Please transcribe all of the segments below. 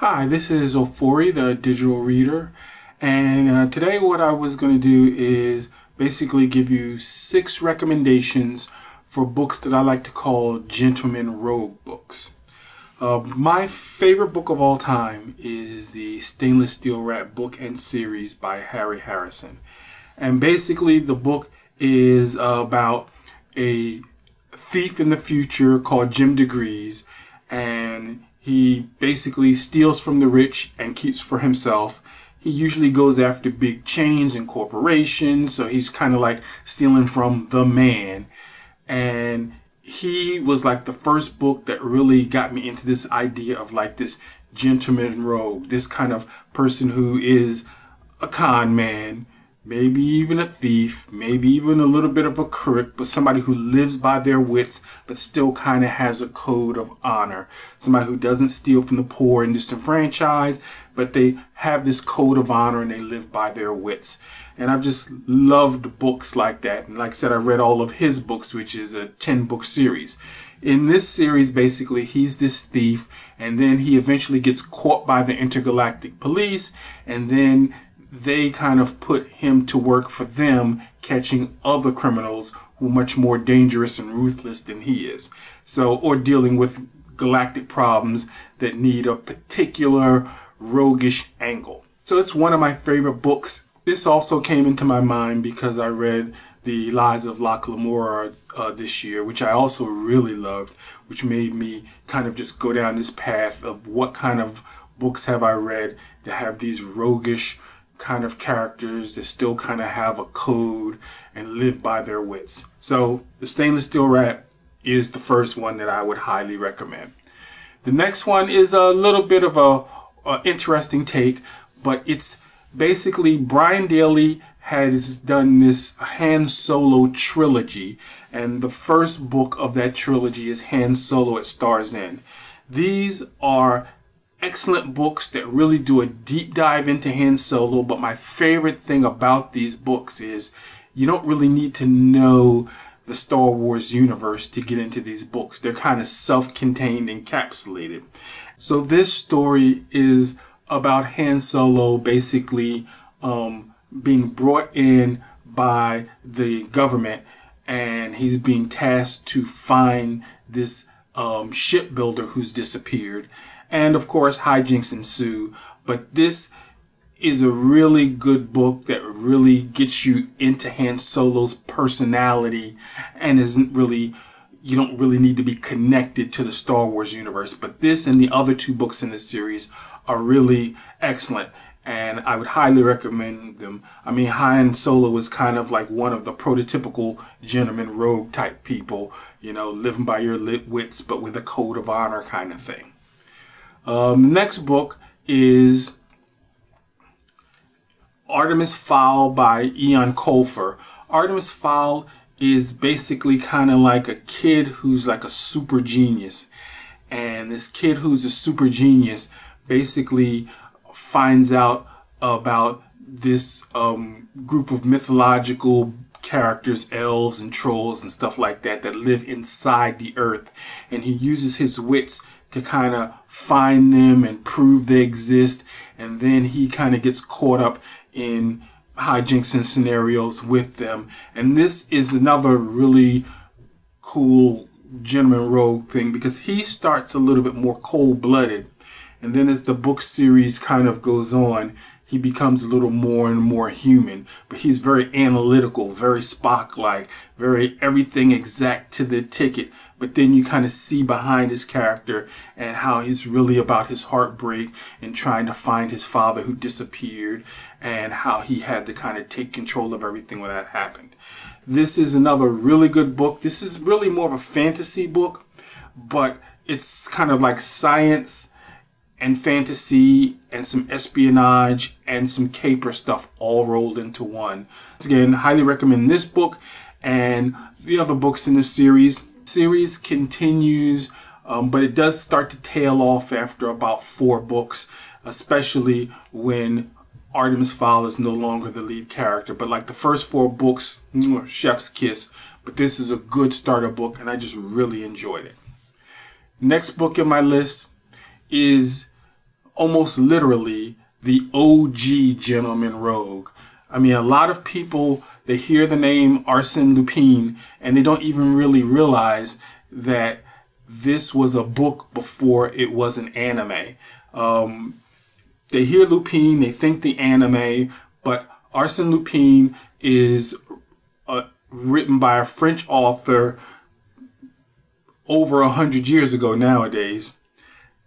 Hi, this is Ofori, the digital reader, and today what I was going to do is basically give you 6 recommendations for books that I like to call gentleman rogue books. My favorite book of all time is the Stainless Steel Rat book and series by Harry Harrison. And basically the book is about a thief in the future called Jim Degrees, and he basically steals from the rich and keeps for himself. He usually goes after big chains and corporations, so he's kind of like stealing from the man. And he was like the first book that really got me into this idea of like this gentleman rogue, this kind of person who is a con man, maybe even a thief, maybe even a little bit of a crook, but somebody who lives by their wits but still kind of has a code of honor. Somebody who doesn't steal from the poor and disenfranchised, but they have this code of honor and they live by their wits. And I've just loved books like that. And like I said, I read all of his books, which is a 10-book series. In this series, basically, he's this thief, and then he eventually gets caught by the intergalactic police, and then they kind of put him to work for them, catching other criminals who are much more dangerous and ruthless than he is. So, or dealing with galactic problems that need a particular roguish angle. So it's one of my favorite books. This also came into my mind because I read The Lives of Locke Lamora this year, which I also really loved, which made me kind of just go down this path of what kind of books have I read that have these roguish kind of characters that still kind of have a code and live by their wits. So the Stainless Steel Rat is the first one that I would highly recommend. The next one is a little bit of a interesting take, but it's basically Brian Daley has done this Han Solo trilogy, and the first book of that trilogy is Han Solo at Star's End. These are excellent books that really do a deep dive into Han Solo, but my favorite thing about these books is you don't really need to know the Star Wars universe to get into these books. They're kind of self-contained, encapsulated. So this story is about Han Solo basically being brought in by the government, and he's being tasked to find this shipbuilder who's disappeared. And of course, hijinks ensue. But this is a really good book that really gets you into Han Solo's personality, and isn't really, you don't really need to be connected to the Star Wars universe. But this and the other 2 books in this series are really excellent, and I would highly recommend them. I mean, Han Solo was kind of like one of the prototypical gentleman rogue type people, you know, living by your wits but with a code of honor kind of thing. The next book is Artemis Fowl by Eoin Colfer. Artemis Fowl is basically kind of like a kid who's like a super genius. And this kid who's a super genius basically finds out about this group of mythological characters, elves and trolls and stuff like that, that live inside the earth. And he uses his wits to kind of find them and prove they exist, and then he kind of gets caught up in hijinks and scenarios with them. And this is another really cool gentleman rogue thing, because he starts a little bit more cold-blooded, and then as the book series kind of goes on, he becomes a little more and more human. But he's very analytical, very Spock-like, very everything exact to the ticket. But then you kind of see behind his character and how he's really about his heartbreak and trying to find his father who disappeared, and how he had to kind of take control of everything when that happened. This is another really good book. This is really more of a fantasy book, but it's kind of like science and fantasy and some espionage and some caper stuff all rolled into one. Once again, highly recommend this book and the other books in this series. The series continues, but it does start to tail off after about 4 books, especially when Artemis Fowl is no longer the lead character. But like the first 4 books, chef's kiss. But this is a good starter book, and I just really enjoyed it. Next book in my list is almost literally the OG gentleman rogue. I mean, a lot of people, they hear the name Arsene Lupin and they don't even really realize that this was a book before it was an anime. They hear Lupin, they think the anime, but Arsene Lupin is written by a French author over 100 years ago nowadays,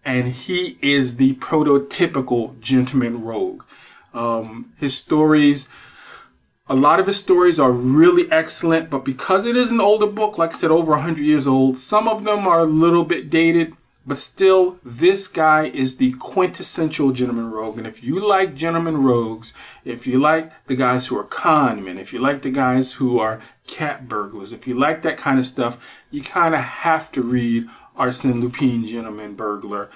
and he is the prototypical gentleman rogue. His stories, a lot of his stories are really excellent, but because it is an older book, like I said, over 100 years old, some of them are a little bit dated, but still, this guy is the quintessential gentleman rogue. And if you like gentleman rogues, if you like the guys who are con men, if you like the guys who are cat burglars, if you like that kind of stuff, you kind of have to read Arsene Lupin, Gentleman Burglar.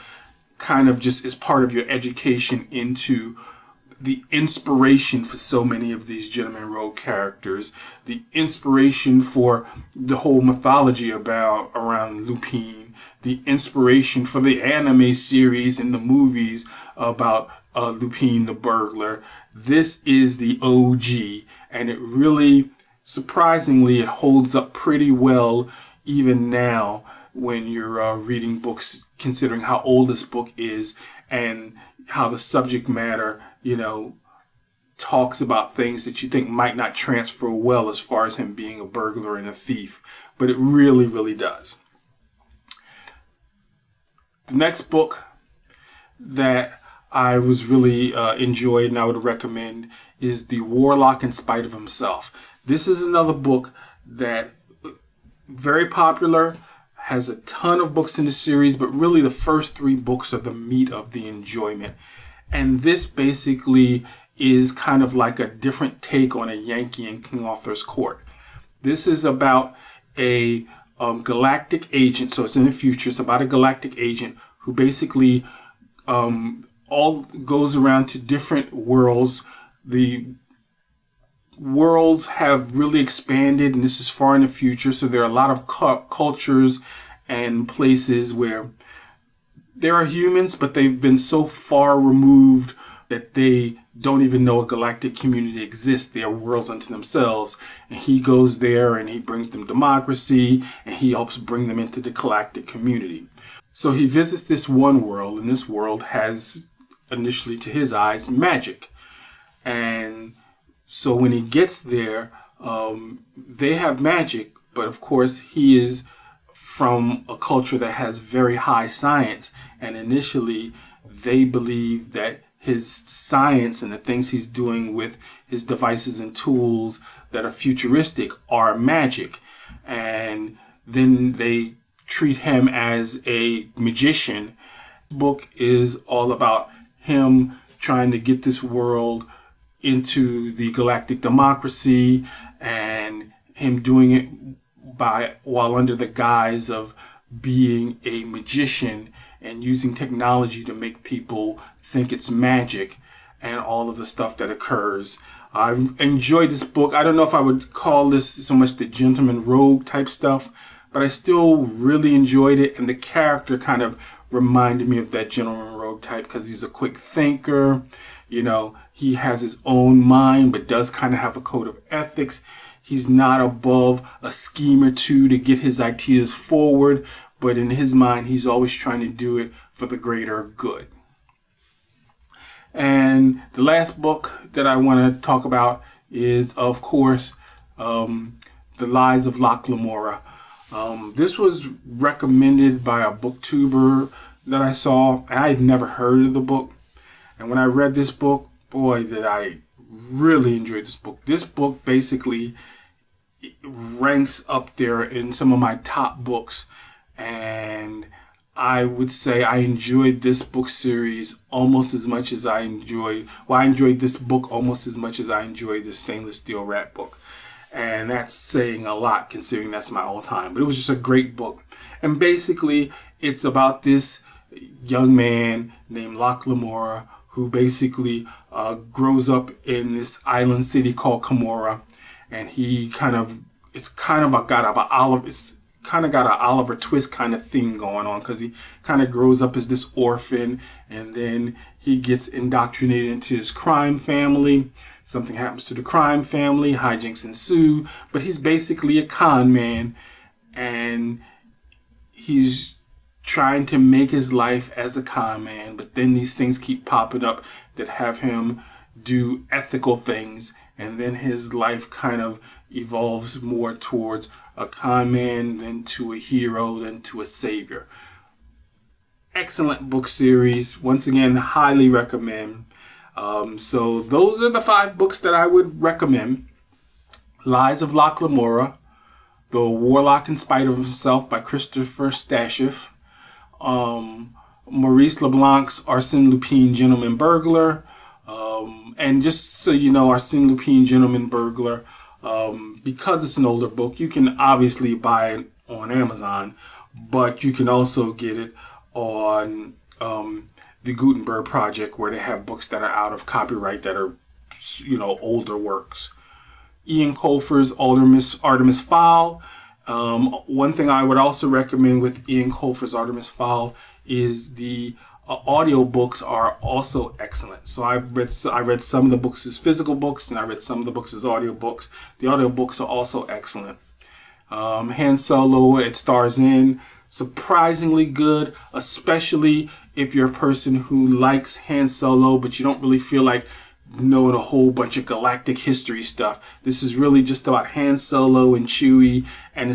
Kind of just as part of your education into the inspiration for so many of these gentleman rogue characters, the inspiration for the whole mythology around Lupin, the inspiration for the anime series and the movies about Lupin the Burglar. This is the OG, and it really, surprisingly, it holds up pretty well even now when you're reading books, considering how old this book is and how the subject matter, you know, talks about things that you think might not transfer well as far as him being a burglar and a thief, but it really, really does. The next book that I was really enjoyed and I would recommend is The Warlock in Spite of Himself. This is another book that very popular, has a ton of books in the series, but really the first 3 books are the meat of the enjoyment. And this basically is kind of like a different take on a Yankee in King Arthur's court. This is about a galactic agent, so it's in the future. It's about a galactic agent who basically all goes around to different worlds. The worlds have really expanded, and this is far in the future, so there are a lot of cultures and places where there are humans, but they've been so far removed that they don't even know a galactic community exists. They are worlds unto themselves, and he goes there and he brings them democracy, and he helps bring them into the galactic community. So he visits this one world, and this world has, initially to his eyes, magic. And so when he gets there, they have magic, but of course he is from a culture that has very high science, and initially they believe that his science and the things he's doing with his devices and tools that are futuristic are magic. And then they treat him as a magician. The book is all about him trying to get this world into the galactic democracy, and him doing it while under the guise of being a magician and using technology to make people think it's magic, and all of the stuff that occurs. I've enjoyed this book. I don't know if I would call this so much the gentleman rogue type stuff, but I still really enjoyed it, and the character kind of reminded me of that gentleman rogue type because he's a quick thinker. You know, he has his own mind, but does kind of have a code of ethics. He's not above a scheme or two to get his ideas forward, but in his mind, he's always trying to do it for the greater good. And the last book that I want to talk about is, of course, The Lies of Locke Lamora. This was recommended by a booktuber that I saw. I had never heard of the book. And when I read this book, boy, did I really enjoy this book. This book basically ranks up there in some of my top books. And I would say I enjoyed this book series almost as much as I enjoyed, I enjoyed this book almost as much as I enjoyed the Stainless Steel Rat book. And that's saying a lot considering that's my all-time. But it was just a great book. And basically, it's about this young man named Locke Lamora who basically grows up in this island city called Camorra. And he kind of, it's kind of a god of an olive. It's kind of got an Oliver Twist kind of thing going on, because he kind of grows up as this orphan, and then he gets indoctrinated into his crime family. Something happens to the crime family, hijinks ensue, but he's basically a con man, and he's trying to make his life as a con man, but then these things keep popping up that have him do ethical things, and then his life kind of evolves more towards a con man, then to a hero, then to a savior. Excellent book series. Once again, highly recommend. So those are the 5 books that I would recommend. Lies of Locke Lamora, The Warlock in Spite of Himself by Christopher Stasheff, Maurice Leblanc's Arsene Lupin, Gentleman Burglar, and just so you know, Arsene Lupin, Gentleman Burglar, because it's an older book, you can obviously buy it on Amazon, but you can also get it on the Gutenberg Project, where they have books that are out of copyright that are, you know, older works. Eoin Colfer's Artemis Fowl. One thing I would also recommend with Eoin Colfer's Artemis Fowl is the audio books are also excellent. So I read some of the books as physical books, and I read some of the books as audio books. The audio books are also excellent. Han Solo, it stars in. Surprisingly good, especially if you're a person who likes Han Solo, but you don't really feel like knowing a whole bunch of galactic history stuff. This is really just about Han Solo and Chewie, and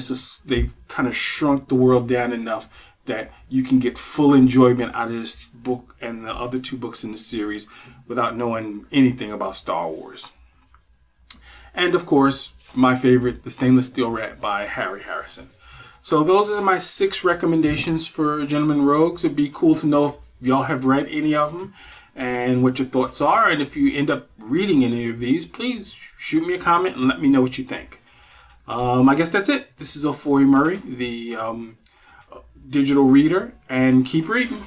they've kind of shrunk the world down enough that you can get full enjoyment out of this book and the other 2 books in the series without knowing anything about Star Wars. And of course, my favorite, The Stainless Steel Rat by Harry Harrison. So those are my 6 recommendations for Gentleman Rogues. It'd be cool to know if y'all have read any of them and what your thoughts are. And if you end up reading any of these, please shoot me a comment and let me know what you think. I guess that's it. This is Fowl Murray, the digital reader, and keep reading.